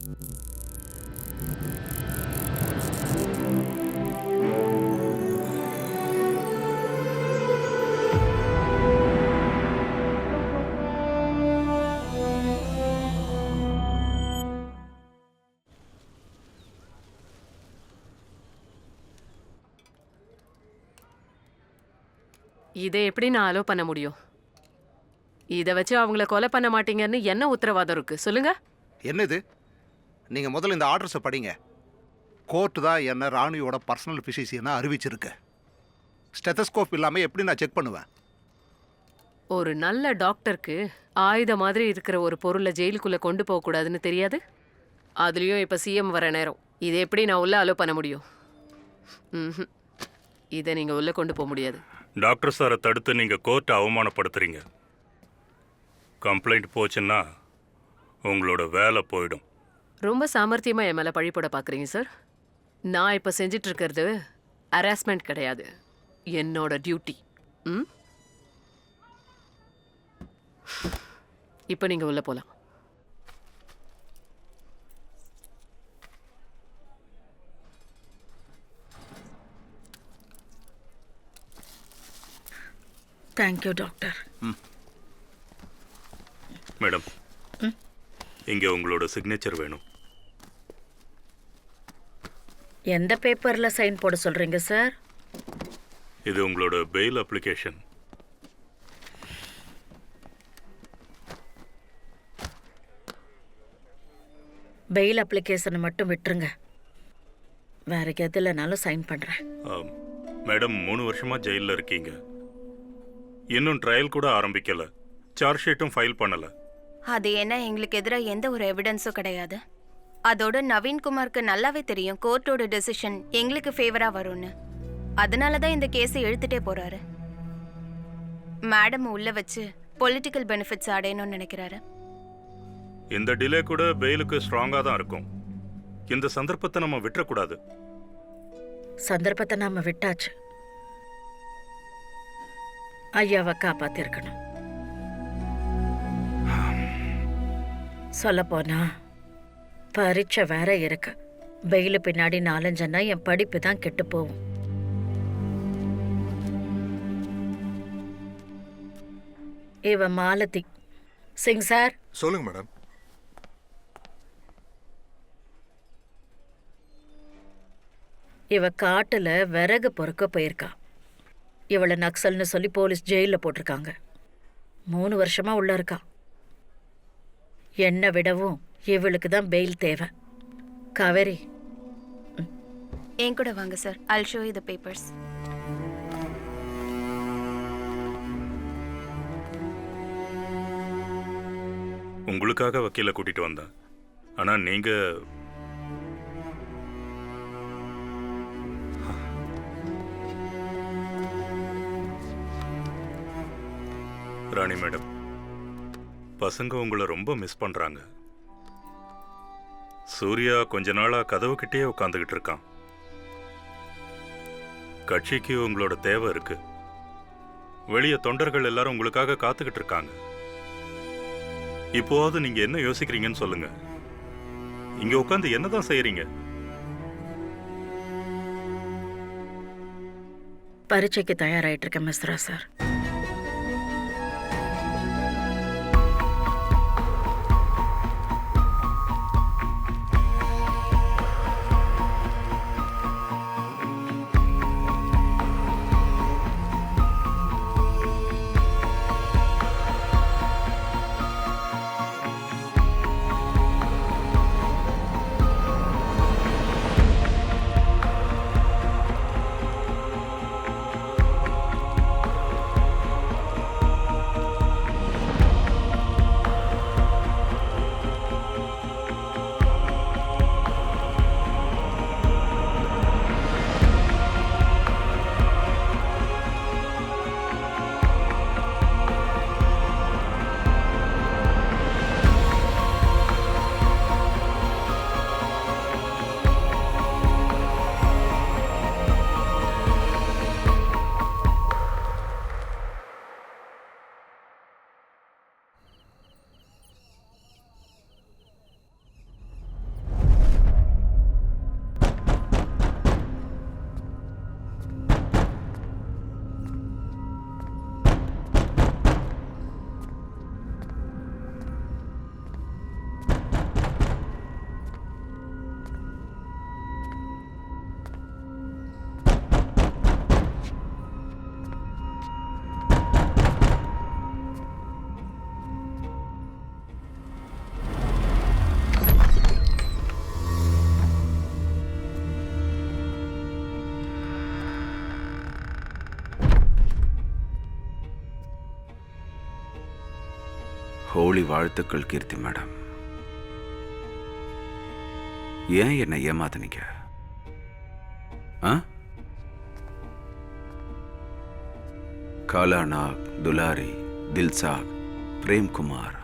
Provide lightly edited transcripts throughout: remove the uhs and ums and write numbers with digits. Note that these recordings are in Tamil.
இதை எப்படி நான் அலோ பண்ண முடியும்? இதை வச்சு அவங்கள கொலை பண்ண மாட்டீங்கன்னு என்ன உத்தரவாதம் இருக்கு சொல்லுங்க? என்னது? நீங்க முதல்ல இந்த ஆர்டர்ஸை படிங்க. கோர்ட்டு தான் என்ன ராணியோட பர்சனல் பிசிசியனை அறிவிச்சிருக்கு. ஸ்டெத்தஸ்கோப் இல்லாமல் எப்படி நான் செக் பண்ணுவேன்? ஒரு நல்ல டாக்டருக்கு ஆயுத மாதிரி இருக்கிற ஒரு பொருளை ஜெயிலுக்குள்ள கொண்டு போக கூடாதுன்னு தெரியாது? அதுலயும் இப்ப சிஎம் வர நேரம். இதை எப்படி நான் உள்ள அலோ பண்ண முடியும்? இதை நீங்க உள்ள கொண்டு போக முடியாது. டாக்டர் சாரை தடுத்து நீங்க கோர்ட்டை அவமானப்படுத்துறீங்க. கம்ப்ளைண்ட் போச்சுன்னா உங்களோட வேலை போயிடும். ரொம்ப சாமர்த்தியமா என் மேல பழி போட பாக்குறீங்க சார். நான் இப்ப செஞ்சிட்டு இருக்கிறது ஹராஸ்மெண்ட் கிடையாது, என்னோட டியூட்டி. இப்ப நீங்க உள்ள போலாம். Thank you doctor. மேடம், இங்கே உங்களோட சிக்னேச்சர் வேணும். எந்த பேப்பர்ல சைன் போட சொல்றீங்க சார்? இது உங்களோட பெயில் அப்ளிகேஷன். பெயில் அப்ளிகேஷனை மட்டும் விட்டுருங்க, வேற எதுலனாலும் சைன் பண்றேன். மேடம், 3 வருஷமா ஜெயிலில் இருக்கீங்க. இன்னும் ட்ரையல் கூட ஆரம்பிக்கல, சார்ஜ் ஷீட்டும் ஃபைல் பண்ணல. அது என்ன, எங்களுக்கு எதிராக எந்த ஒரு எவிடன்ஸும் கிடையாது. அதோட நவீன்குமாருக்கு நல்லாவே தெரியும் கோர்ட்டோட டெசிஷன் எங்களுக்கு ஃபேவரா வரும்னு. அதனால தான் இந்த கேஸை இழுத்துட்டே போறாரு. மேடம் உள்ள வச்சு பொலிட்டிக்கல் பெனிஃபிட்ஸ் அடையணும்னு நினைக்கிறாரு. இந்த டிலே கூட பெயிலுக்கு ஸ்ட்ராங்காக தான் இருக்கும். இந்த சந்தர்ப்பத்தை நம்ம விட்டுறக்கூடாது. சந்தர்ப்பத்தை நாம விட்டாச்சு, ஐயாவை காப்பாத்திருக்கணும். சொல்ல போனா பரீட்சை வேற இருக்கு. பெயிலு பின்னாடி 4-5 என் படிப்பு தான் கெட்டு போகும். இவ மாலதி. சிங் சார். சொல்லுங்க மேடம். இவ காட்டுல விறகு பொறுக்க போயிருக்கா. இவளை நக்சல்னு சொல்லி போலீஸ் ஜெயில போட்டிருக்காங்க. 3 வருஷமா உள்ள இருக்கா. என்னை விடவும் இவளுக்கு தான் பெயில் தேவை. காவேரி, என் கூட வாங்க sir. I'll show you the papers. உங்களுக்காக வக்கீல கூட்டிட்டு வந்தேன். ஆனா நீங்க ராணி மேடம், பசங்க உங்களை ரொம்ப மிஸ் பண்றாங்க. சூர்யா கொஞ்ச நாளா கதவு கிட்டே உட்காந்துக்கிட்டு இருக்கான். கட்சிக்கு உங்களோட தேவை இருக்கு. வெளிய தொண்டர்கள் எல்லாரும் உங்களுக்காக காத்துக்கிட்டு இருக்காங்க. இப்போவாவது நீங்க என்ன யோசிக்கிறீங்கன்னு சொல்லுங்க. இங்க உட்காந்து என்னதான் செய்யறீங்க? பரீட்சைக்கு தயாராயிட்டு இருக்கேன் மிஸ்ரா சார். ஹோலி வாழ்த்துக்கள் கீர்த்தி மேடம். ஏன் என்னை ஏமாத்துனீங்க? காலாநாக், துலாரி, தில்சாக், பிரேம்குமார்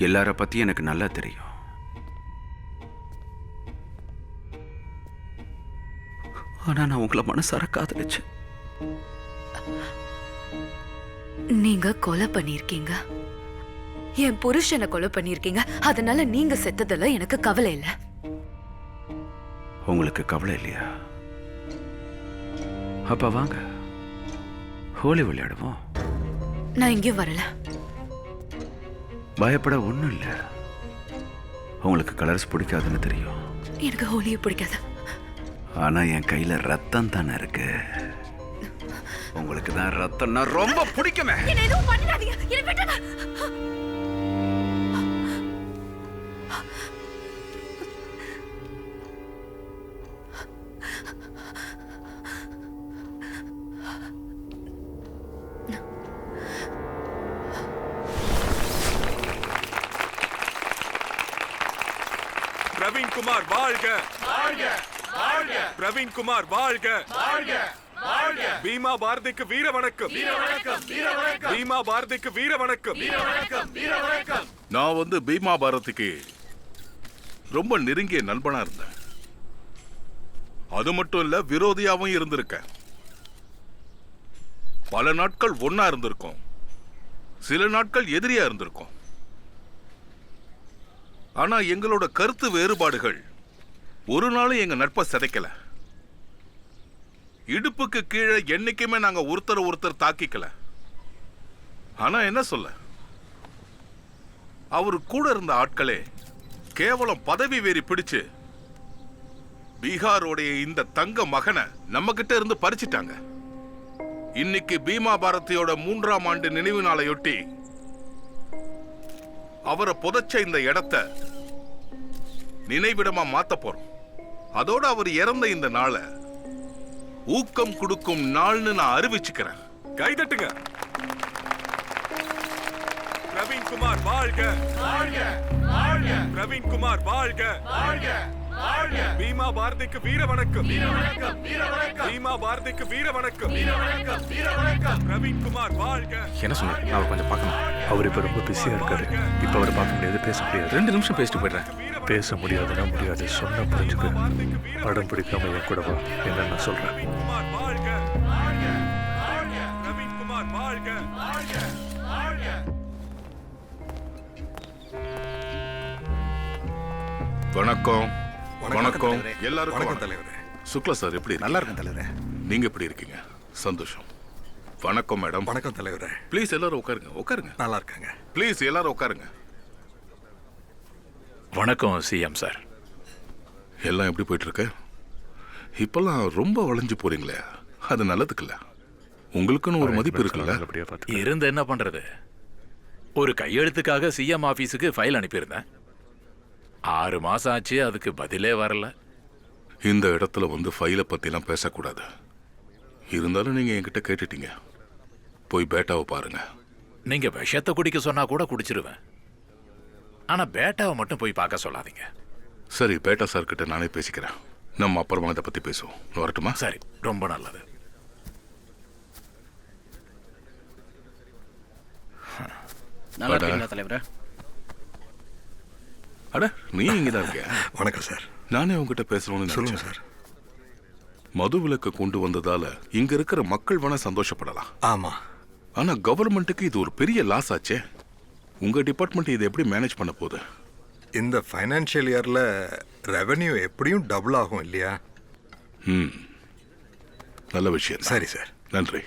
எல்லார பத்தி எனக்கு நல்லா தெரியும். ஆனா நான் உங்களை மனசார காதலிச்சேன். நீங்க கொலை பண்ணிருக்கீங்க, என் புருஷனை கொலை பண்ணிருக்கீங்க. அதனால நீங்க செத்ததுல எனக்கு கவலை இல்ல. உங்களுக்கு கவலை இல்லையா? அப்ப வாங்க ஹோலி விளையாடுவோம். நான் இங்கேயும் வரல. பயப்பட ஒண்ணும் இல்ல. உங்களுக்கு கலர்ஸ் பிடிக்காதுன்னு தெரியும். எனக்கு ஹோலியை பிடிக்காது. ஆனா என் கையில ரத்தம் தானே இருக்கு. உங்களுக்கு தான் ரத்தம்னா ரொம்ப பிடிக்குமே. என்ன எதுவும் பண்ணிடாதீங்க, என்ன விட்டுங்க. பிரவீன் குமார் வாழ்க வாழ்க வாழ்க. பிரவீன் குமார் வாழ்க வாழ்க வாழ்க. பீமா பாரதிக்கு வீர வணக்கம் வீர வணக்கம் வீர வணக்கம். பீமா பாரதிக்கு வீர வணக்கம் வீர வணக்கம் வீர வணக்கம். நான் வந்து பீமா பாரதிக்கு ரொம்ப நெருங்கிய நண்பனா இருந்தேன். அது மட்டும் இல்ல, விரோதியாவும் இருந்திருக்கேன். பல நாட்கள் ஒன்னா இருந்திருக்கோம், சில நாட்கள் எதிரியா இருந்திருக்கோம். ஆனா எங்களோட கருத்து வேறுபாடுகள் ஒரு நாளும் எங்க நட்பை சிதைக்கல. இடுப்புக்கு கீழே என்னைக்குமே நாங்க ஒருத்தர் தாக்கிக்கல. ஆனா என்ன சொல்ல, அவரு கூட இருந்த ஆட்களே கேவலம் பதவி வெறி பிடிச்சு பீகாரோடைய இந்த தங்க மகனை நம்ம கிட்ட இருந்து பறிச்சிட்டாங்க. இன்னைக்கு பீமா பாரதியோட 3ஆம் ஆண்டு நினைவு நாளையொட்டி அவரை புதைச்ச இந்த இடத்தை நினைவிடமா மாத்த போறோம். அதோட அவர் இறந்த இந்த நாளை ஊக்கம் கொடுக்கும் நாள்னு நான் அறிவிச்சுக்கிறேன். கைதட்டுங்க. பிரவீன் குமார் வாழ்க வாழ்க வாழ்க. பிரவீன் குமார் வாழ்க வாழ்க வாழ்க. பீமா பாரதிக்கு வீர வணக்கம் வீர வணக்கம் வீர வணக்கம். பீமா பாரதிக்கு வீர வணக்கம் வீர வணக்கம் வீர வணக்கம். பிரவீன் குமார் வாழ்க. என்ன சொன்னார்? அவர் கொஞ்சம் பார்க்கணும். அவர் இப்ப ரொம்ப பிஸியா இருக்காரு. இப்ப அவரை பார்க்க முடியாது, பேச முடியாது. 2 நிமிஷம் பேசிட்டு போயிடுறேன். பேச முடியாதுன்னா முடியாது, சொன்ன புரிஞ்சுக்க. படம் பிடிக்காம என் கூட வா, என்ன நான் சொல்றேன். பிரவீன் குமார் வாழ்க வாழ்க வாழ்க. பிரவீன் குமார் வாழ்க வாழ்க வாழ்க. வணக்கம் வணக்கம் தலைவரே. எல்லாருக்கும் வணக்கம் வணக்கம். தலைவரே. சுக்லா சார் எப்படி நல்லா இருக்கும் தலைவரே. நீங்க எப்படி இருக்கீங்க? சந்தோஷம். வணக்கம் மேடம். வணக்கம் தலைவரே. ப்ளீஸ் எல்லாரும் உட்காருங்க உட்காருங்க. நல்லா இருக்காங்க. ப்ளீஸ் எல்லாரும் உட்காருங்க. வணக்கம் சிஎம் சார். எல்லாம் எப்படி போயிட்டு இருக்கு? இப்பெல்லாம் ரொம்ப வளைஞ்சு போறீங்களே, அது நல்லதுக்கு இல்ல. உங்களுக்குன்னு ஒரு மதிப்பு இருக்குல்ல. நல்லபடியா பார்த்து இருந்து என்ன பண்றது? ஒரு கையெழுத்துக்காக சிஎம் ஆபீஸுக்கு ஃபைல் அனுப்பியிருந்தேன். 6 மாசம் ஆச்சு, அதுக்கு பதிலே வரல. இந்த இடத்துல வந்து ஃபைலை பத்திலாம் பேசக்கூடாது. இருந்தாலும் நீங்க என்கிட்ட கேட்டுட்டீங்க, போய் பேட்டாவை பாருங்க. நீங்க விஷத்தை குடிக்க சொன்னா கூட குடிச்சிருவேன். ஆனா பேட்டாவை மட்டும் போய் பார்க்க சொல்லாதீங்க. சரி, பேட்டா சார் கிட்ட நானே பேசிக்கிறேன். நம்ம அப்புறமா இதை பத்தி பேசுவோம். வரட்டுமா? சரி, ரொம்ப நல்லது. நல்லா இருக்கீங்களா தலைவரே? அட, நீ இங்கதான் இருக்க. வணக்கம் சார். நானே உங்ககிட்ட பேசணும்னு சொல்லுங்க நினைச்சேன். சார். மது விலக்கு கொண்டு வந்ததால இங்க இருக்கிற மக்கள் வேணா சந்தோஷப்படலாம். ஆமா. ஆனா கவர்மெண்ட்டுக்கு இது ஒரு பெரிய லாஸ் ஆச்சே. உங்க டிபார்ட்மெண்ட் இதை எப்படி மேனேஜ் பண்ண போகுது? இந்த ஃபைனான்ஷியல் இயர்ல ரெவென்யூ எப்படியும் டபுள் ஆகும் இல்லையா? நல்ல விஷயம். சரி சார். நன்றி.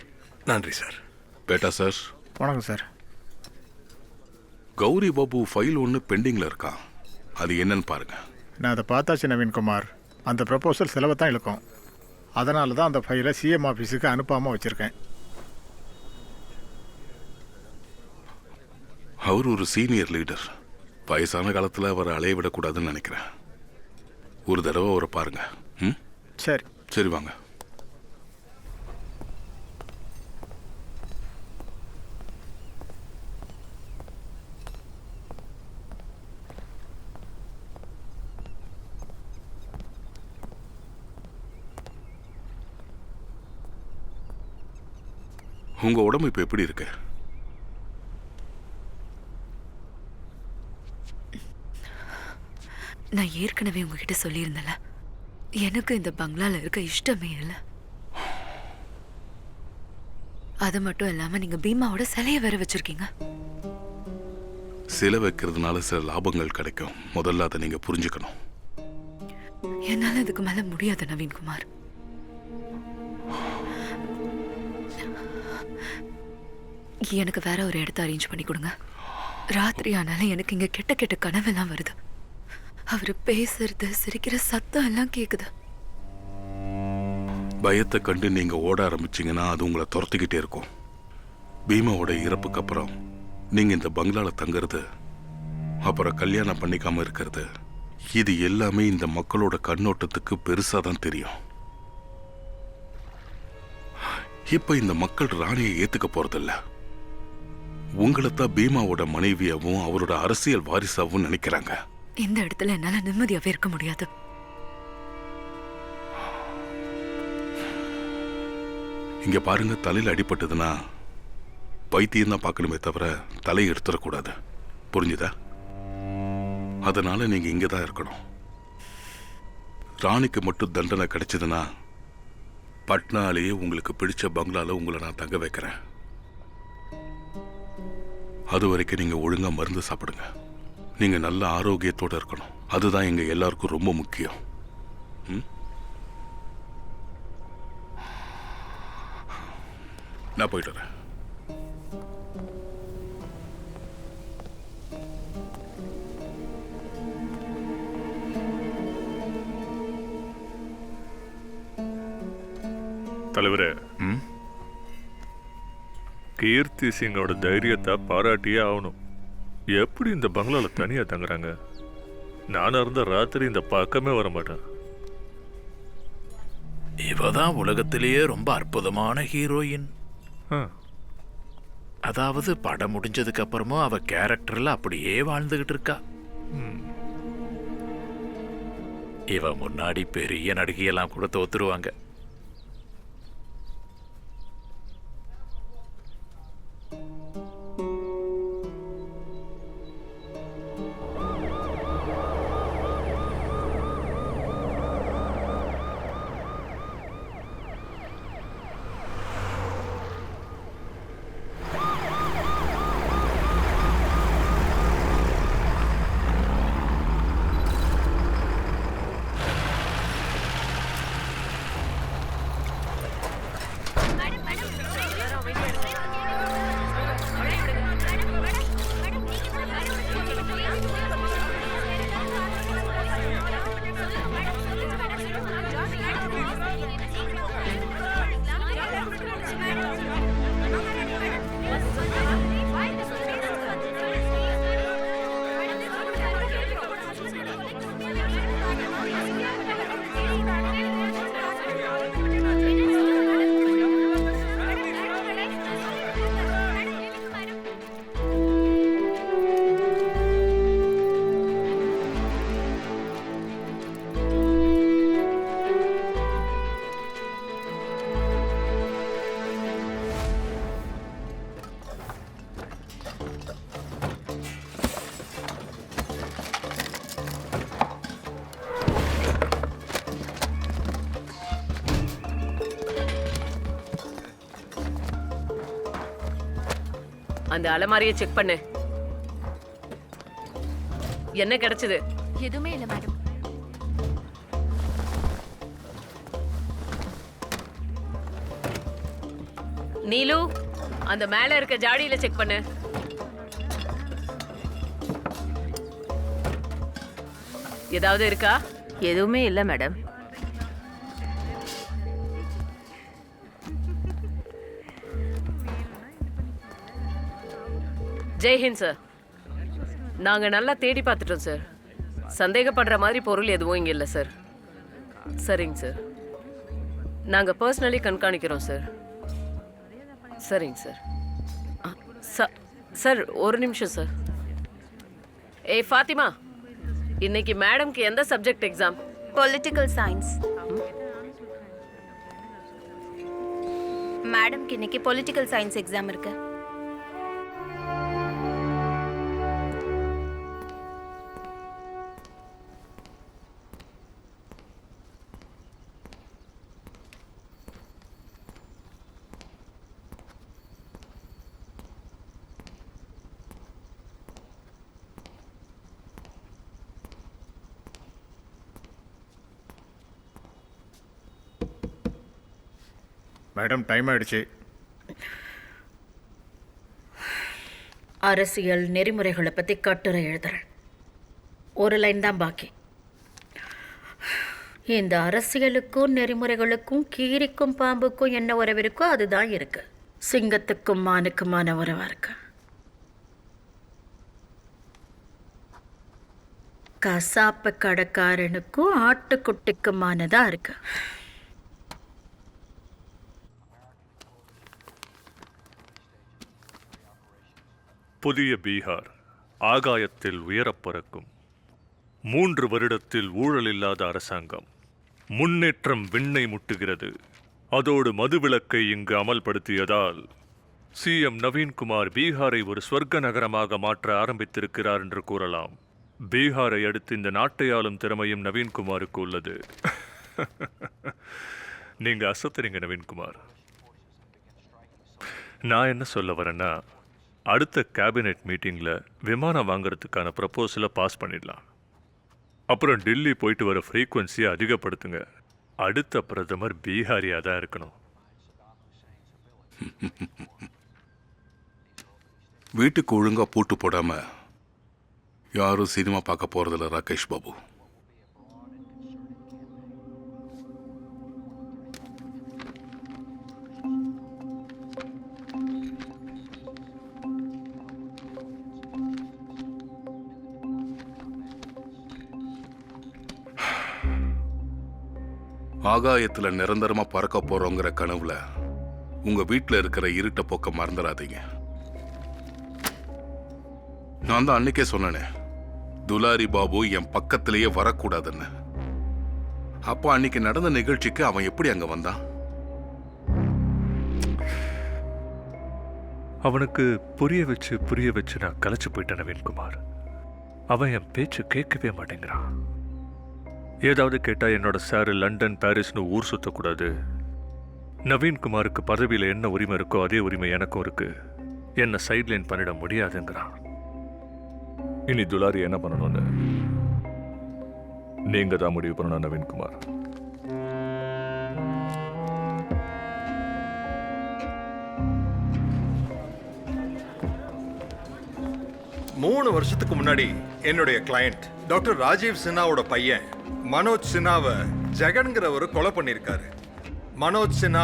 நன்றி சார். பேட்டா சார். வணக்கம் சார். கௌரி பாபு ஃபைல் ஒன்று பெண்டிங்ல இருக்கான். அது என்னன்னு பாருங்க. நான் அதை பார்த்தாச்சு நவீன்குமார். அந்த ப்ரப்போசல் செலவை தான் இழுக்கும். அதனால தான் அந்த ஃபைலை சிஎம் ஆஃபீஸுக்கு அனுப்பாமல் வச்சுருக்கேன். அவர் ஒரு சீனியர் லீடர். வயசான காலத்தில் அவரை அலைய விடக்கூடாதுன்னு நினைக்கிறேன். ஒரு தடவை அவரை பாருங்க. சரி சரி, வாங்க. உங்க உடம்பு இப்ப எப்படி இருக்கு? நான் ஏற்கனவே உங்ககிட்ட சொல்லியிருந்தேன்ல, எனக்கு இந்த பங்களால இருக்க இஷ்டமே இல்லை. அது மட்டும் இல்லாம நீங்க பீமாவோட சிலையை வேற வச்சிருக்கீங்க. சிலை வைக்கிறதுனால சில லாபங்கள் கிடைக்கும். முதல்ல அதை நீங்க புரிஞ்சுக்கணும். என்னால இதுக்கு மேல முடியாது நவீன்குமார். எனக்கு வேற ஒரு இடத்த அரேஞ்ச் பண்ணி கொடுங்க. ராத்திரி ஆனாலும் எனக்கு இங்க கெட்ட கெட்ட கனவெல்லாம் வருது. அவரு பேசுறது, சிரிக்கிற சத்தம் எல்லாம் கேக்குது. பயத்தை கண்டு நீங்க ஓட ஆரம்பிச்சீங்கன்னா அது உங்களை துரத்திக்கிட்டே இருக்கும். பீமாவோட இறப்புக்கு அப்புறம் நீங்க இந்த பங்களால தங்குறது, அப்புறம் கல்யாணம் பண்ணிக்காம இருக்கிறது, இது எல்லாமே இந்த மக்களோட கண்ணோட்டத்துக்கு பெருசா தான் தெரியும். இப்ப இந்த மக்கள் ராணியை ஏத்துக்க போறதில்ல. உங்களைத்தான் பீமாவோட மனைவியாவும் அவரோட அரசியல் வாரிசாவும் நினைக்கிறாங்க. இந்த இடத்துல என்னால நிம்மதியாவே இருக்க முடியாது. இங்க பாருங்க, தலையில அடிபட்டதுன்னா வைத்தியம் தான் பார்க்கணுமே தவிர தலையை எடுத்துடக்கூடாது. புரிஞ்சுதா? அதனால நீங்க இங்கதான் இருக்கணும். ராணிக்கு மட்டும் தண்டனை கிடைச்சதுன்னா பட்னாலேயே உங்களுக்கு பிடிச்ச பங்களால உங்களை நான் தங்க வைக்கிறேன். அது வரைக்கும் நீங்க ஒழுங்கா மருந்து சாப்பிடுங்க. நீங்க நல்ல ஆரோக்கியத்தோட இருக்கணும். அதுதான் எங்க எல்லாருக்கும் ரொம்ப முக்கியம். நான் போயிட்டு வரேன். தலைவரே, கீர்த்தி சிங்கோட தைரியத்தை பாராட்டியே ஆகணும். எப்படி இந்த பங்களால தனியா தங்குறாங்க? நானா இருந்த ராத்திரி இந்த பக்கமே வர மாட்டேன். இவதான் உலகத்திலேயே ரொம்ப அற்புதமான ஹீரோயின். அதாவது படம் முடிஞ்சதுக்கு அப்புறமும் அவ கேரக்டர்ல அப்படியே வாழ்ந்துகிட்டு இருக்கா. இவ முன்னாடி பெரிய நடிகையெல்லாம் கூட தோத்துருவாங்க. அந்த அலமாரியை செக் பண்ணு. என்ன கிடைச்சது? எதுவுமே இல்லை மேடம். நீலு, அந்த மேல இருக்க ஜாடியில செக் பண்ணு. ஏதாவது இருக்கா? எதுவுமே இல்லை மேடம். ஜெய்ஹிந்த் சார். நாங்க நல்லா தேடி பார்த்துட்டோம் சார். சந்தேகப்படுற மாதிரி பொருள் எதுவும் இங்க இல்லை சார். சரிங்க சார், நாங்க பர்சனலி கண்காணிக்கிறோம் சார். சரிங்க சார். சார் ஒரு நிமிஷம் சார். ஏய் ஃபாத்திமா, இன்னைக்கு மேடம்க்கு எந்த சப்ஜெக்ட் எக்ஸாம்? Political science. மேடம்க்கு இன்னைக்கு பொலிட்டிக்கல் சயின்ஸ் எக்ஸாம் இருக்கு. மேடம் டைம் ஆயிடுச்சு. அரசியல் நெறிமுறைகளை பற்றி கட்டுரை எழுதுறேன். ஒரு லைன் தான் பாக்கி. இந்த அரசியலுக்கும் நெறிமுறைகளுக்கும் கீரிக்கும் பாம்புக்கும் என்ன உறவு இருக்கோ அதுதான் இருக்கு. சிங்கத்துக்கும் மானுக்குமான உறவா இருக்கு. கசாப்பு கடைக்காரனுக்கும் ஆட்டுக்குட்டிக்குமானதா இருக்கு. புதிய பீகார் ஆகாயத்தில் உயரப் பறக்கும். 3 வருடத்தில் ஊழல் இல்லாத அரசாங்கம். முன்னேற்றம் விண்ணை முட்டுகிறது. அதோடு மதுவிலக்கை இங்கு அமல்படுத்தியதால் சிஎம் நவீன்குமார் பீகாரை ஒரு ஸ்வர்க்க நகரமாக மாற்ற ஆரம்பித்திருக்கிறார் என்று கூறலாம். பீகாரை அடுத்து இந்த நாட்டை ஆளும் திறமையும் நவீன்குமாருக்கு உள்ளது. நீங்க அசத்துறீங்க நவீன்குமார். நான் என்ன சொல்ல வரேன்னா, அடுத்த கேபினெட் மீட்டிங்கில் விமானம் வாங்குறதுக்கான ப்ரப்போசலை பாஸ் பண்ணிடலாம். அப்புறம் டெல்லி போயிட்டு வர ஃப்ரீக்வன்சியை அதிகப்படுத்துங்க. அடுத்த பிரதமர் பீகாரியாக தான் இருக்கணும். வீட்டுக்கு ஒழுங்கா பூட்டு போடாம யாரும் சினிமா பார்க்க போறதில்ல ராகேஷ் பாபு. ஆகாயத்துல நிரந்தரமா பறக்க போறோங்கிற கனவுல உங்க வீட்டுல இருக்கிற இருட்ட போக்க மறந்துடாதீங்க. நான் தான் அன்னைக்கே சொன்னேனே, துலாரி பாபு என் பக்கத்திலேயே வரக்கூடாதுன்னு. அப்போ அன்னைக்கு நடந்த நிகழ்ச்சிக்கு அவன் எப்படி அங்க வந்தான்? அவனுக்கு புரிய வச்சு நான் கலைச்சு போயிட்டேன் நவீன்குமார். அவன் என் பேச்சு கேட்கவே மாட்டேங்கிறான். ஏதாவது கேட்டா என்னோட சார் லண்டன் பாரிஸ்னு ஊர் சுத்தக்கூடாது. நவீன்குமாருக்கு பதவியில் என்ன உரிமை இருக்கோ அதே உரிமை எனக்கும் இருக்கு. என்ன சைட்லைன் பண்ணிட முடியாதுங்கிறான். இனி துலாரி என்ன பண்ணணும்னு நீங்க தான் முடிவு பண்ணணும் நவீன்குமார். மூணு வருஷத்துக்கு முன்னாடி என்னுடைய கிளையண்ட் டாக்டர் ராஜீவ் சின்ஹாவோட பையன் மனோஜ் சின்ஹாவை ஜெகன்கிறவர் கொலை பண்ணியிருக்காரு. மனோஜ் சின்ஹா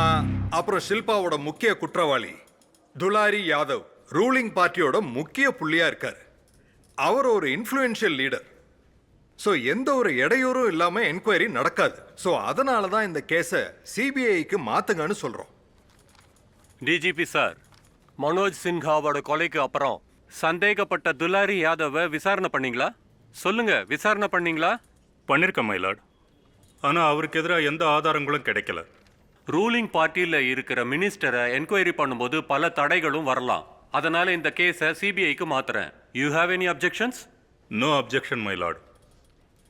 அப்புறம் ஷில்பாவோட முக்கிய குற்றவாளி துலாரி யாதவ் ரூலிங் பார்ட்டியோட முக்கிய புள்ளியா இருக்காரு. அவர் ஒரு இன்ஃப்ளூயன்ஷியல் லீடர். ஸோ எந்த ஒரு இடையூறும் இல்லாமல் என்கொயரி நடக்காது. ஸோ அதனால தான் இந்த கேஸை சிபிஐக்கு மாற்றுங்கன்னு சொல்கிறோம். டிஜிபி சார், மனோஜ் சின்ஹாவோட கொலைக்கு அப்புறம் சந்தேகப்பட்ட துலாரி யாதவை விசாரணை பண்ணீங்களா? சொல்லுங்க, விசாரணை பண்ணீங்களா? பண்ணியிருக்கேன் மயிலாட். ஆனால் அவருக்கு எதிராக எந்த ஆதாரங்களும் கிடைக்கல. ரூலிங் பார்ட்டியில் இருக்கிற மினிஸ்டரை என்கொயரி பண்ணும்போது பல தடைகளும் வரலாம். அதனால இந்த கேஸை சிபிஐக்கு மாத்துறேன். You have any objections? No objection my lord.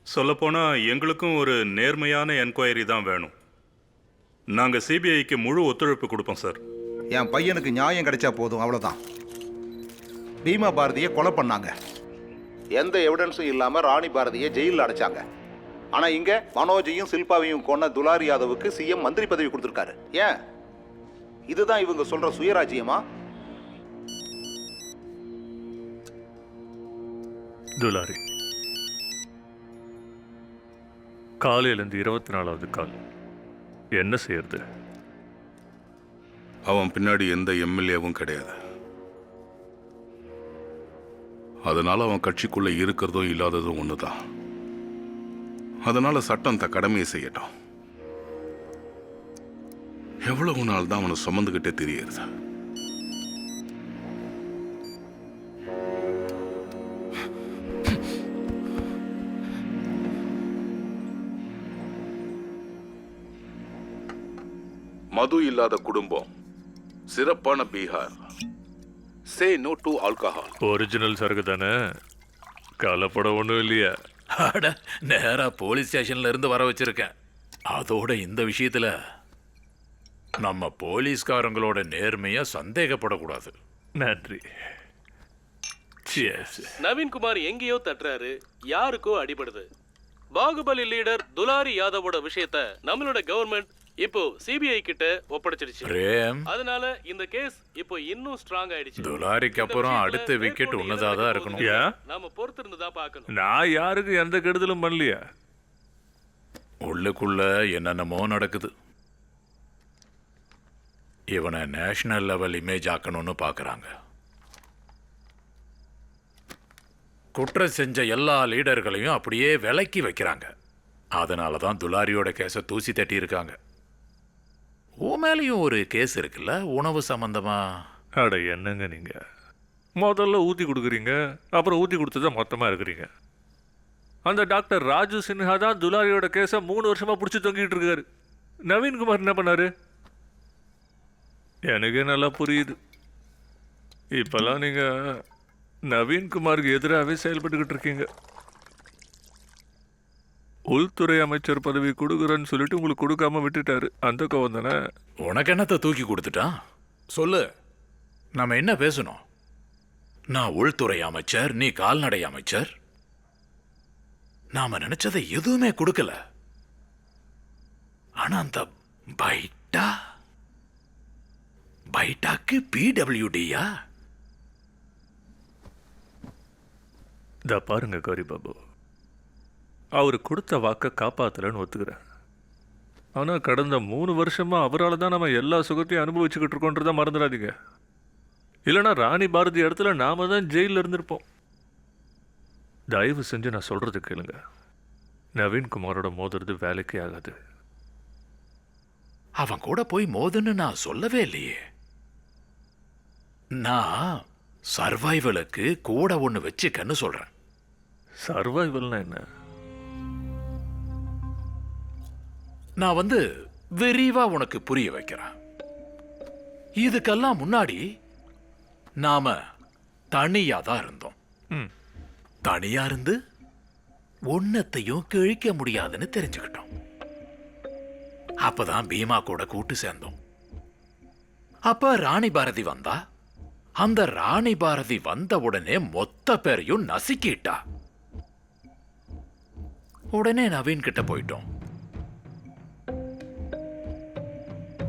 சொல்லப்போனால் எங்களுக்கும் ஒரு நேர்மையான என்கொயரி தான் வேணும். நாங்கள் சிபிஐக்கு முழு ஒத்துழைப்பு கொடுப்போம் சார். என் பையனுக்கு நியாயம் கிடைச்சா போதும், அவ்வளோதான். பீமா பாரதியை கொலை பண்ணாங்க. எந்த எவிடன்ஸும் இல்லாமல் ராணி பாரதியை ஜெயிலில் அடைச்சாங்க. ஆனால் இங்கே மனோஜையும் ஷில்பாவையும் கொன்ன துலாரி யாதவுக்கு சிஎம் மந்திரி பதவி கொடுத்துருக்காரு. ஏன் இதுதான் இவங்க சொல்ற சுயராஜ்யமா? துலாரி காலையிலேருந்து 24வது கால். என்ன செய்யறது? அவன் பின்னாடி எந்த எம்எல்ஏவும் கிடையாது. அதனால அவன் கட்சிக்குள்ள இருக்கிறதும் இல்லாததும் ஒண்ணுதான். அதனால சட்டம் தன் கடமையை செய்யட்டும். எவ்வளவு நாள் தான் அவனை சுமந்துகிட்டே தெரியறது? மது இல்லாத குடும்பம் சிறப்பான Bihar. Say no to alcohol. Original சரக்கு தானே, கலப்படம் ஒன்றும் இல்லையா? அட, நேரா போலீஸ் ஸ்டேஷன்ல இருந்து வர வச்சிருக்கேன். அதோட இந்த விஷயத்துல நம்ம போலீஸ்காரங்களோட நேர்மையா சந்தேகப்படக்கூடாது. நன்றி. Cheers. நவீன்குமார் எங்கேயோ தட்டுறாரு, யாருக்கோ அடிபடுது. பாகுபலி லீடர் துலாரி யாதவோட விஷயத்த நம்மளோட கவர்மெண்ட் இப்போ சிபிஐ கிட்ட ஒப்படைச்சிடுச்சு. பிரேம், அதனால இந்த கேஸ் இப்போ இன்னும் ஸ்ட்ராங் ஆயிடுச்சு. துலாரிக்கு அப்புறம் அடுத்த விக்கெட் உன்னதாதான் இருக்கணும். ஏன்? நாம பொறுத்திருந்து தான் பார்க்கணும். நான் யாருக்கு எந்த கெடுதலும் பண்ணலையா? உள்ளுக்குள்ள என்னென்னமோ நடக்குது. இவனை நேஷனல் லெவல் இமேஜ் ஆக்கணும்னு பார்க்கறாங்க. குற்றம் செஞ்ச எல்லா லீடர்களையும் அப்படியே விலக்கி வைக்கிறாங்க. அதனால தான் துலாரியோட கேஸை தூசி தட்டி இருக்காங்க. உன் மேலேயும் ஒரு கேஸ் இருக்குல்ல, உணவு சம்பந்தமா? அட என்னங்க நீங்க, முதல்ல ஊற்றி கொடுக்குறீங்க, அப்புறம் ஊற்றி கொடுத்ததை மொத்தமாக இருக்கிறீங்க. அந்த டாக்டர் ராஜு சின்ஹா தான் துலாரியோட கேஸை 3 வருஷமாக பிடிச்சி தொங்கிட்டு இருக்காரு. நவீன்குமார் என்ன பண்ணாரு? எனக்கே நல்லா புரியுது. இப்பெல்லாம் நீங்கள் நவீன்குமாருக்கு எதிராகவே செயல்பட்டுக்கிட்டு இருக்கீங்க. உள்துறை அமைச்சர் பதவி கொடுக்குறேன்னு சொல்லிட்டு உங்களுக்கு கொடுக்காம விட்டுட்டாரு. அந்த கோவம் தானே? உனக்கு என்னத்தை தூக்கி கொடுத்துட்டான் சொல்லு. நம்ம என்ன பேசணும்? நான் உள்துறை அமைச்சர், நீ கால்நடை அமைச்சர். நாம நினைச்சதை எதுவுமே கொடுக்கல. ஆனா அந்த பைட்டாக்கு பிடபிள்யூடியா? இதை பாருங்க கௌரி பாபு, அவர் கொடுத்த வாக்கை காப்பாற்றலன்னு ஒத்துக்கிறேன். ஆனால் கடந்த 3 வருஷமா அவரால் தான் நம்ம எல்லா சுகத்தையும் அனுபவிச்சுக்கிட்டு இருக்கோன்றதை மறந்துடாதீங்க. இல்லைனா ராணி பாரதி இடத்துல நாம தான் ஜெயிலில் இருந்திருப்போம். தயவு செஞ்சு நான் சொல்றது கேளுங்க, நவீன்குமாரோட மோதுறது வேலைக்கே ஆகாது. அவன் கூட போய் மோதுன்னு நான் சொல்லவே இல்லையே. நான் சர்வைவலுக்கு கூட ஒன்று வச்சுக்கன்னு சொல்றேன். சர்வைவல்னா என்ன? நான் விரிவா உனக்கு புரிய வைக்கிறேன். இதுக்கெல்லாம் முன்னாடி நாம தனியா தான் இருந்தோம். தனியா இருந்து ஒன்னத்தையும் கிழிக்க முடியாதுன்னு தெரிஞ்சுக்கிட்டோம். அப்பதான் பீமா கூட கூட்டு சேர்ந்தோம். அப்ப ராணி பாரதி வந்தா. அந்த ராணி பாரதி வந்த உடனே மொத்த பேரையும் நசுக்கிட்டா. உடனே நவீன் கிட்ட போயிட்டோம்.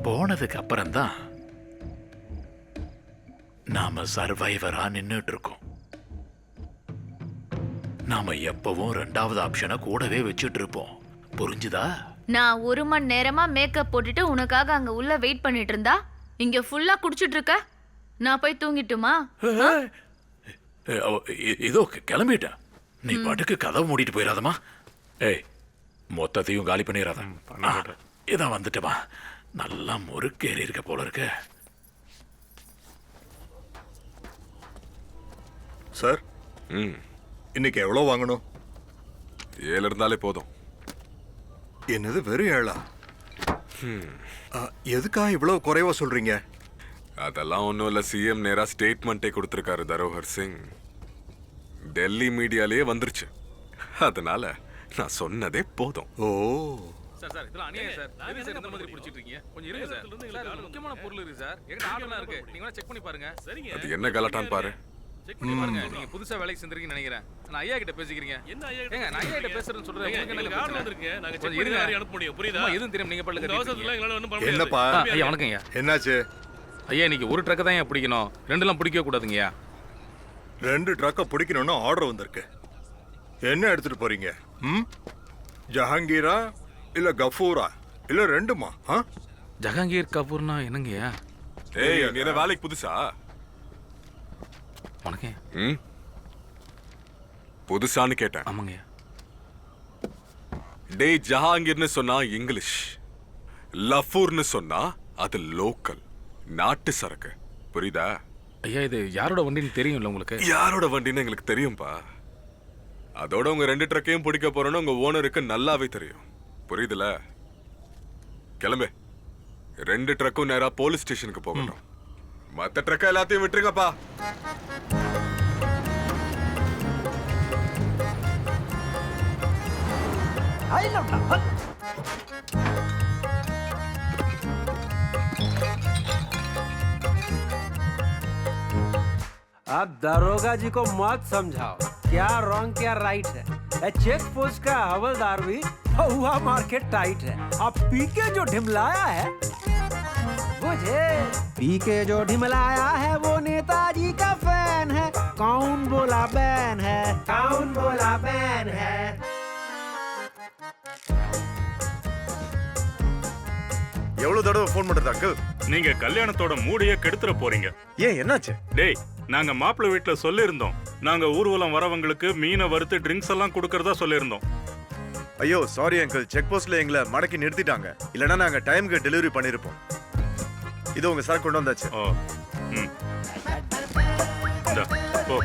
போனதுக்கு அப்புறம்தான் நாம சர்வைவரா நின்னுட்டு இருக்கோம். நாம எப்பவும் 2வது ஆப்ஷனை கூடவே வச்சுட்டு இருப்போம். புரிஞ்சுதா? நான் 1 மணி நேரமா மேக்கப் போட்டுட்டு உனக்காக அங்க உள்ள வெயிட் பண்ணிட்டு இருந்தா இங்க ஃபுல்லா குடிச்சிட்டு இருக்க. நான் போய் தூங்கிட்டுமா? இதோ கிளம்பிட்டேன். நீ பாட்டுக்கு கதவு மூடிட்டு போயிடாதமா. ஏய், மொத்தத்தையும் காலி பண்ணிடாத. இதான் வந்துட்டமா. நல்லா முறுக்கேறி இருக்க போல இருக்க. சார், இன்னைக்கு எவ்வளோ வாங்கணும்? 7 இருந்தாலே போதும். என்னது, வெறும் 7? எதுக்காக இவ்வளவு குறைவா சொல்றீங்க? அதெல்லாம் ஒன்றும் இல்லை. சிஎம் நேரா ஸ்டேட்மெண்ட்டே கொடுத்துருக்காரு தரோஹர் சிங். டெல்லி மீடியாலேயே வந்துருச்சு. அதனால நான் சொன்னதே போதும். ஓ சார், இதெல்லாம் அநியாயம் சார். எதுக்கு சார் இந்த மாதிரி பிடிச்சிட்டு இருக்கீங்க? கொஞ்சம் இருங்க சார். சார், முக்கியமான பொருள் இருக்கு சார். எங்க ஆர்டர்லாம் இருக்கு. நீங்க வேணா செக் பண்ணி பாருங்க. சரிங்க. அது என்ன கலட்டான்னு பாரு. செக் பண்ணி பாருங்க. நீங்க புதுசா வேலைக்கு செஞ்சிருக்கீங்கன்னு நினைக்கிறேன். நான் ஐயா கிட்ட பேசிக்கிறீங்க. என்ன ஐயா? ஏங்க, நான் ஐயா கிட்ட பேசுறேன்னு சொல்றேன். உங்களுக்கு ஆர்டர் வந்திருக்கு. நாங்க செக் பண்ணி யாரை அனுப்ப முடியும்? புரியுதா? எதுவும் தெரியும். நீங்க பல்ல கட்டி. அவசரத்துல எங்களால ஒண்ணும் பண்ண முடியாது. என்னப்பா? ஐயா வணக்கம் ஐயா. என்னாச்சு? ஐயா இன்னைக்கு ஒரு ட்ரக் தான் ஏன் பிடிக்கணும், 2லாம் பிடிக்க கூடாதுங்கய்யா. 2 ட்ரக்கை பிடிக்கணும்னு ஆர்டர் வந்திருக்கு. என்ன எடுத்துட்டு போறீங்க? ஜஹாங்கீரா இல்ல கஃபூரா இல்ல 2மா? ஜஹாங்கீர் கபூர்னா என்னங்கய்யா? ஏய், நீ என்ன வேலைக்கு புதுசா? வணக்கம். புதுசான்னு கேட்டேன். ஆமாங்கய்யா. டேய், ஜஹாங்கீர்னு சொன்னா இங்கிலீஷ், லஃபூர்னு சொன்னா அது லோக்கல், நாட்டு சரக்கு. புரியுதா? ஐயா இது யாரோட வண்டின்னு தெரியும்ல உங்களுக்கு? யாரோட வண்டின்னு எங்களுக்கு தெரியும்பா. அதோட உங்க 2 ட்ரக்கையும் பிடிக்க போறோன்னு உங்க ஓனருக்கு நல்லாவே தெரியும். புரியுதுல? கிளம்பு. 2 ட்ரக்கும் நேரா போலீஸ் ஸ்டேஷனுக்கு போகணும். மத்த ட்ரக்க எல்லாத்தையும் விட்டுருங்கப்பா. अब दरोगा जी को मत समझाओ क्या रॉन्ग क्या राइट है। चेक पोस्ट का हवलदार भी हुआ मार्केट टाइट है। अब पीके जो ढिमलाया है मुझे पीके जो ढिमलाया है वो नेताजी का फैन है। कौन बोला बैन है, कौन बोला बैन है। எவ்வளவு தடவை ஃபோன் பண்றது அங்கிள்? நீங்க கல்யாணத்தோட மூடையே கெடுத்துற போறீங்க. ஏன் என்னாச்சு? டேய், நாங்க மாப்பிள்ளை வீட்டுல சொல்லியிருந்தோம், நாங்க ஊர்வலம் வரவங்களுக்கு மீனை வறுத்து ட்ரிங்க்ஸ் எல்லாம் கொடுக்கறதா சொல்லியிருந்தோம். ஐயோ சாரி அங்கிள், செக் போஸ்ட்ல எங்களை மடக்கி நிறுத்திட்டாங்க. இல்லனா நாங்க டைம்க்கு டெலிவரி பண்ணிருப்போம். இது உங்க சரக்கு கொண்டு வந்தாச்சு. ஓ ம் இந்தா, போ.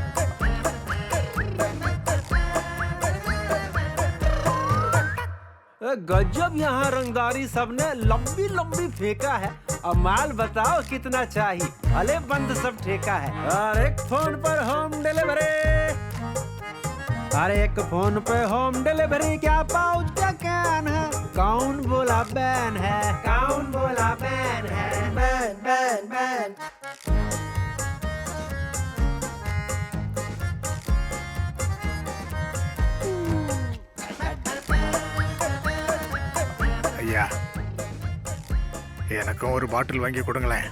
गजब यहाँ रंगदारी सबने लंबी लंबी फेंका है। अब माल बताओ कितना चाहिए, भले बंद सब ठेका है। और एक फोन पर होम डिलीवरी, अरे एक फोन पे होम डिलीवरी, क्या पाउच का कैन है। कौन बोला बैन है, कौन बोला बैन है। बैन बैन बैन ஐயா, எனக்கும் ஒரு பாட்டில் வாங்கி கொடுங்களேன்.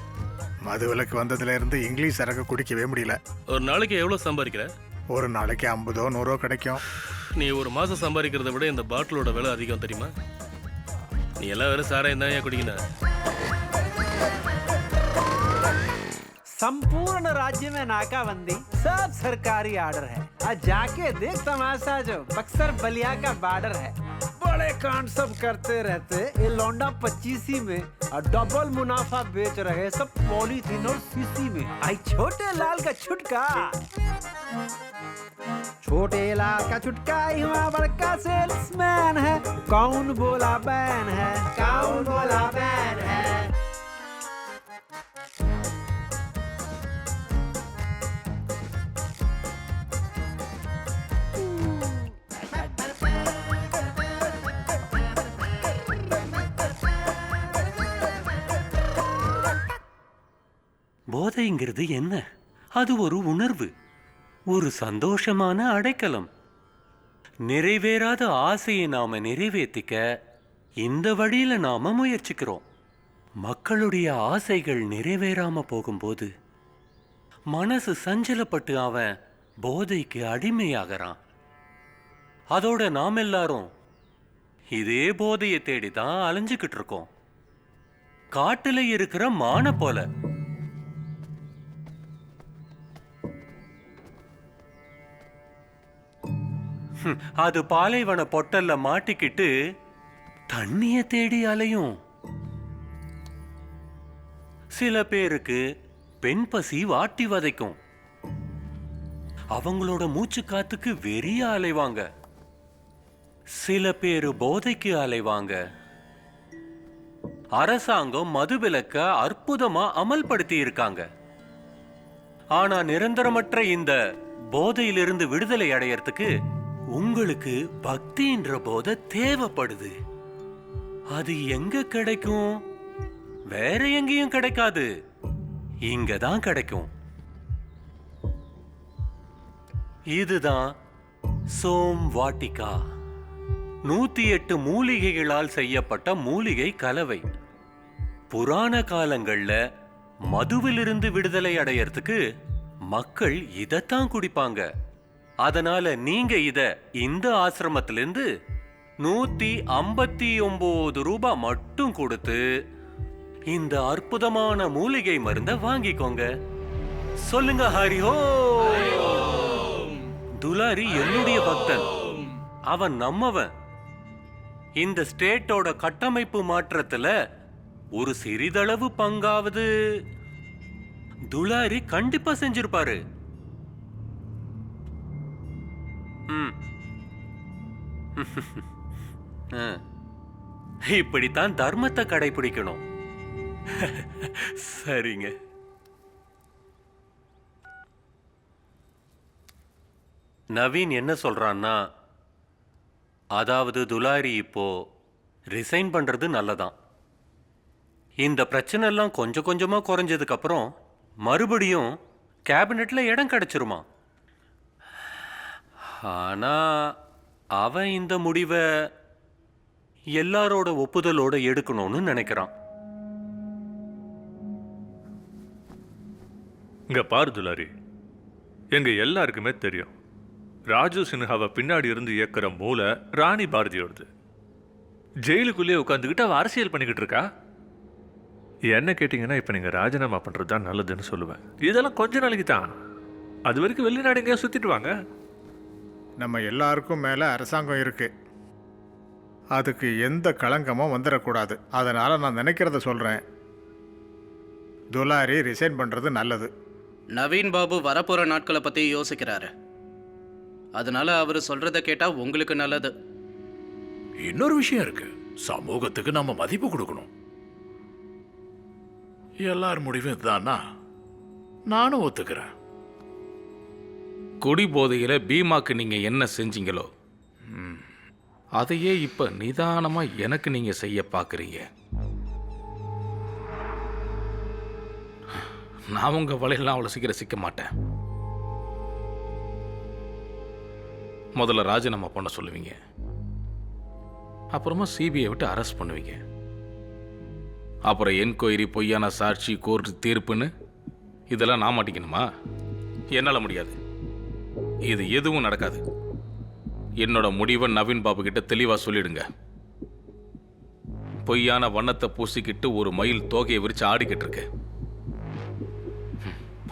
மது விலக்கு வந்ததுல இருந்து இங்கிலீஷ் சரக்கு குடிக்கவே முடியல. ஒரு நாளைக்கு எவ்வளவு சம்பாதிக்கிற? ஒரு நாளைக்கு 50 100 கிடைக்கும். நீ ஒரு மாசம் சம்பாதிக்கிறத விட இந்த பாட்டிலோட விலை அதிகம் தெரியுமா? நீ எல்லாம் வேற சாராயம் தான் குடிக்கணும். संपूर्ण राज्य में नाकाबंदी, सब सरकारी आर्डर है। आज जाके देख तमाशा जो बक्सर बलिया का बॉर्डर है। बड़े कांड सब करते रहते ये लौंडा 25 में और डबल मुनाफा बेच रहे सब पॉलीथीन और सीसी में। आई छोटे लाल का छुटका, छोटे लाल का छुटका हुआ बड़का सेल्समैन है। कौन बोला बैन है, कौन बोला बैन है। போதைங்கிறது என்ன? அது ஒரு உணர்வு, ஒரு சந்தோஷமான அடைக்கலம். நிறைவேறாத ஆசையை நாம நிறைவேற்றிக்க இந்த வழியில நாம முயற்சிக்கிறோம். மக்களுடைய ஆசைகள் நிறைவேறாம போகும்போது மனசு சஞ்சலப்பட்டு அவன் போதைக்கு அடிமையாகிறான். அதோட நாம் எல்லாரும் இதே போதையை தேடிதான் அலைஞ்சுக்கிட்டு இருக்கோம். காட்டுல இருக்கிற மான போல. அது பாலைவன பொட்டல்ல மாட்டிக்கிட்டு தண்ணிய தேடி அலையும். சில பேருக்கு பெண் பசி வாட்டி வதைக்கும். அவங்களோட மூச்சு காத்துக்கு வெறிய அலைவாங்க. சில பேரு போதைக்கு அலைவாங்க. அரசாங்கம் மதுவிலக்க அற்புதமா அமல்படுத்தி இருக்காங்க. ஆனா நிரந்தரமற்ற இந்த போதையிலிருந்து விடுதலை அடையறதுக்கு உங்களுக்கு பக்தின்ற போதை தேவைப்படுது. அது எங்க கிடைக்கும்? வேற எங்கேயும் கிடைக்காது, இங்கதான் கிடைக்கும். இதுதான் சோம் வாட்டிகா. 108 மூலிகைகளால் செய்யப்பட்ட மூலிகை கலவை. புராண காலங்கள்ல மதுவிலிருந்து விடுதலை அடையறதுக்கு மக்கள் இதத்தான் குடிப்பாங்க. அதனால நீங்க இத இந்த ஆசிரமத்திலிருந்து 159 ரூபாய் மட்டும் கொடுத்து இந்த அற்புதமான மூலிகை மருந்த வாங்கிக்கோங்க. சொல்லுங்க ஹரிஹோ. துலாரி என்னுடைய பக்தன், அவன் நம்மவன். இந்த ஸ்டேட்டோட கட்டமைப்பு மாற்றத்துல ஒரு சிறிதளவு பங்காவது துலாரி கண்டிப்பா செஞ்சிருப்பாரு. இப்படித்தான் தர்மத்தை கடைபிடிக்கணும். சரிங்க. நவீன் என்ன சொல்றான்னா, அதாவது துலாரி இப்போ ரிசைன் பண்றது நல்லதான். இந்த பிரச்சனை எல்லாம் கொஞ்சம் கொஞ்சமா குறைஞ்சதுக்கு அப்புறம் மறுபடியும் கேபினெட்ல இடம் கிடைச்சிருமா. ஆனா அவன் இந்த முடிவை எல்லாரோட ஒப்புதலோட எடுக்கணும்னு நினைக்கிறான். இங்க பாரு துலாரி, எங்க எல்லாருக்குமே தெரியும் ராஜு சின்ஹாவை பின்னாடி இருந்து இயக்குற மூளை ராணி பாரதியோடது. ஜெயிலுக்குள்ளேயே உட்காந்துக்கிட்டு அவ அரசியல் பண்ணிக்கிட்டு இருக்கா. என்ன கேட்டிங்கன்னா இப்போ நீங்கள் ராஜினாமா பண்ணுறது தான் நல்லதுன்னு சொல்லுவேன். இதெல்லாம் கொஞ்ச நாளைக்கு தான், அது வரைக்கும் வெளிநாடு எங்கேயா சுற்றிட்டு வாங்க. நம்ம எல்லாருக்கும் மேலே அரசாங்கம் இருக்குது, அதுக்கு எந்த களங்கமும் வந்துடக்கூடாது. அதனால் நான் நினைக்கிறத சொல்கிறேன், துலாரி ரிசைன் பண்ணுறது நல்லது. நவீன் பாபு வரப்போகிற நாட்களை பற்றி யோசிக்கிறாரு, அதனால அவர் சொல்கிறத கேட்டால் உங்களுக்கு நல்லது. இன்னொரு விஷயம் இருக்கு, சமூகத்துக்கு நம்ம மதிப்பு கொடுக்கணும். எல்லார் முடிவும் இதுதான்னா நானும் ஒத்துக்கிறேன். குடி போதையில பீமாக்கு நீங்க என்ன செஞ்சீங்களோ அதையே இப்ப நிதானமா எனக்கு நீங்க செய்ய பாக்குறீங்க. நான் உங்க வலையெல்லாம் அவ்வளவு சீக்கிரம் சிக்க மாட்டேன். முதல்ல ராஜினாமா பண்ண சொல்லுவீங்க, அப்புறமா சிபிஐ விட்டு அரெஸ்ட் பண்ணுவீங்க, அப்புறம் என்கொயரி, பொய்யான சாட்சி, கோர்ட்டு தீர்ப்புன்னு இதெல்லாம் நான் மாட்டிக்கணுமா? என்னால் முடியாது. இது எதுவும் நடக்காது. என்னோட முடிவை நவீன் பாபு கிட்ட தெளிவா சொல்லிடுங்க. பொய்யான வண்ணத்தை பூசிக்கிட்டு ஒரு மயில் தோகையை விரிச்சு ஆடிக்கிட்டு இருக்கு,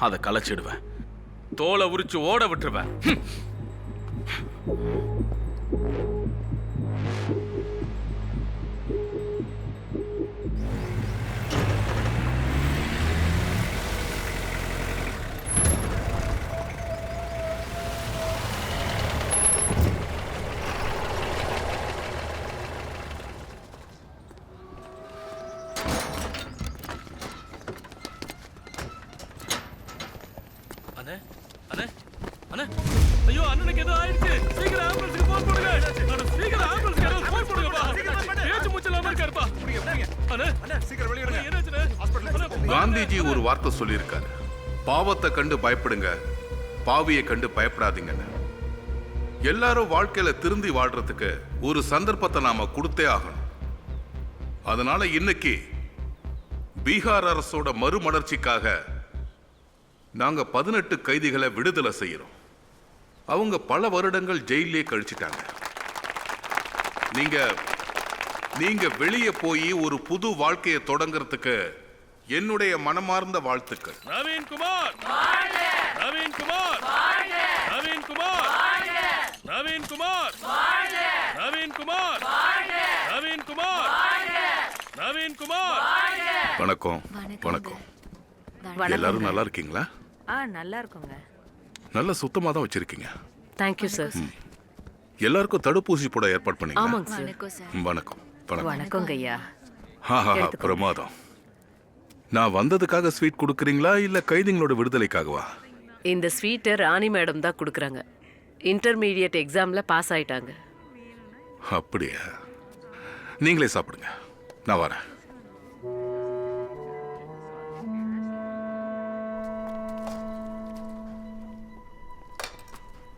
அதை கலைச்சிடுவேன், தோலை உரிச்சு ஓட விட்டுருவேன். ஐயோ, அண்ணனுக்கு ஏதோ ஆயிடுச்சு. சீக்கிரம் ஆம்புலன்ஸ்க்கு போன் பண்ணுங்க. சீக்கிரம் ஆம்புலன்ஸ்க்கு போன் பண்ணுங்கப்பா. பேச்சு மூச்சு இல்லாம இருக்காருப்பா. அண்ணே சீக்கிரம் வெளிய வாங்க. என்னாச்சுண்ணே? ஹாஸ்பிடல். காந்திஜி ஒரு வார்த்தை சொல்லியிருக்காரு, பாவத்தை கண்டு பயப்படுங்க, பாவியை கண்டு பயப்படாதீங்கன்னு. எல்லாரும் வாழ்க்கையில திருந்தி வாழ்றதுக்கு ஒரு சந்தர்ப்பத்தை நாம கொடுத்தே ஆகணும். அதனால இன்னைக்கு பீகார் அரசோட மறுமலர்ச்சிக்காக நாங்க 18 கைதிகளை விடுதலை செய்யறோம். அவங்க பல வருடங்கள் ஜெயிலே கழிச்சிட்டாங்க. நீங்க வெளியே போய் ஒரு புது வாழ்க்கையை தொடங்கிறதுக்கு என்னுடைய மனமார்ந்த வாழ்த்துக்கள். நவீன் குமார், நவீன் குமார், நவீன் குமார், நவீன் குமார், நவீன் குமார், நவீன் குமார், நவீன் குமார். வணக்கம். வணக்கம். எல்லாரும் நல்லா இருக்கீங்களா? நல்லா இருக்குங்க. நல்ல சுத்தமா தான் வச்சிருக்கீங்க. Thank you sir. எல்லாருக்கும் தடுப்பூசி போட ஏற்பாடு பண்ணீங்க. ஆமாங்க சார். வணக்கம். வணக்கங்க ஐயா. பிரமாதம். நான் வந்ததுக்காக ஸ்வீட் கொடுக்குறீங்களா இல்ல கைதிங்களோட விடுதலைக்காகவா? இந்த ஸ்வீட்டை ராணி மேடம் தான் கொடுக்குறாங்க. இன்டர்மீடியட் எக்ஸாம்ல பாஸ் ஆயிட்டாங்க. அப்படியா? நீங்களே சாப்பிடுங்க, நான் வரேன்.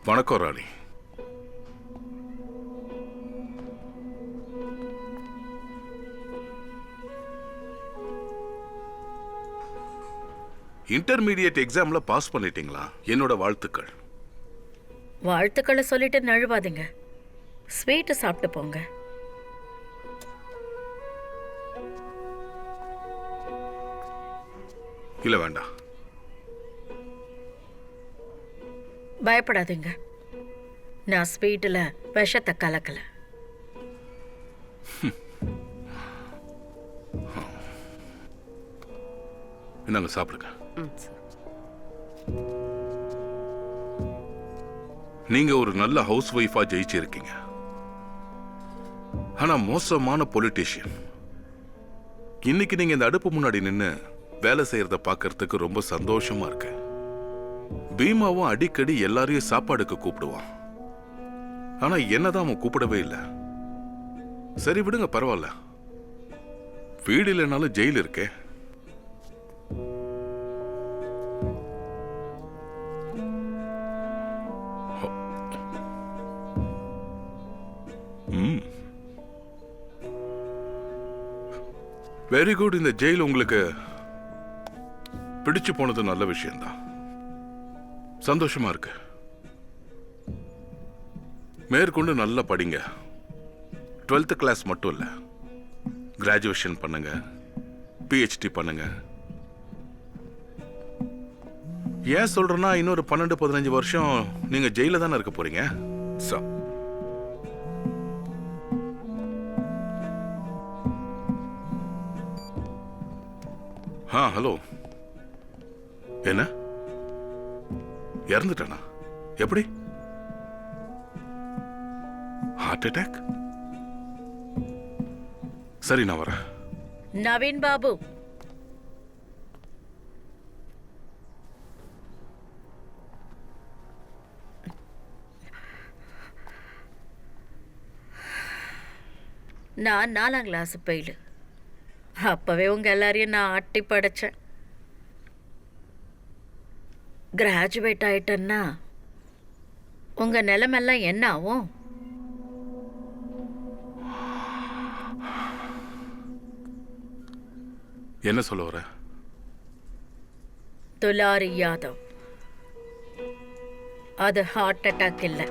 வணக்கம் ராணி. இன்டர்மீடியட் எக்ஸாம்ல பாஸ் பண்ணிட்டீங்களா? என்னோட வாழ்த்துக்கள். வாழ்த்துக்களை சொல்லிட்டு நழுவாதீங்க, ஸ்வீட்டு சாப்பிட்டு போங்க. இல்ல வேண்டாம். பயப்படாதீங்க, நான் ஸ்வீட்டில் விஷத்தை கலக்கல. என்னங்க சாப்பிடுங்க. நீங்க ஒரு நல்ல ஹவுஸ் ஒய்ஃபா ஜெயிச்சிருக்கீங்க. ஆனா மோசமான பொலிட்டீஷியன். இன்னைக்கு நீங்க இந்த அடுப்பு முன்னாடி நின்று வேலை செய்யறத பார்க்கறதுக்கு ரொம்ப சந்தோஷமா இருக்கு. பீமாவும் அடிக்கடி எல்லாரையும் சாப்பாடுக்கு கூப்பிடுவான். ஆனா என்னதான் அவன் கூப்பிடவே இல்லை. சரி விடுங்க, பரவாயில்ல. வீடு இல்லைனாலும் ஜெயில் இருக்கே. Very good. இந்த ஜெயில் உங்களுக்கு பிடிச்சு போனது நல்ல விஷயம்தான். சந்தோஷமா இருக்கு. மேற்கொண்டு நல்லா படிங்க. 12th கிளாஸ் மட்டும் இல்லை, கிராஜுவேஷன் பண்ணுங்க, PhD பண்ணுங்க. ஏன் சொல்றேன்னா இன்னொரு 12-15 வருஷம் நீங்க ஜெயில தானே இருக்க போறீங்க. ஹலோ. என்ன இறந்துட்டானா? எப்படி? Heart attack? சரி, நான் வரேன். நவீன் பாபு, நான் 4ஆம் கிளாஸ் பெயிலு. அப்பவே உங்க எல்லாரையும் நான் ஆட்டி படைச்சேன். கிராஜுவேட் ஆயிட்டேன்னா உங்க நிலைமெல்லாம் என்ன ஆகும்? என்ன சொல்ல வர? துலாரி யாதவ். அது ஹார்ட் அட்டாக் இல்லை.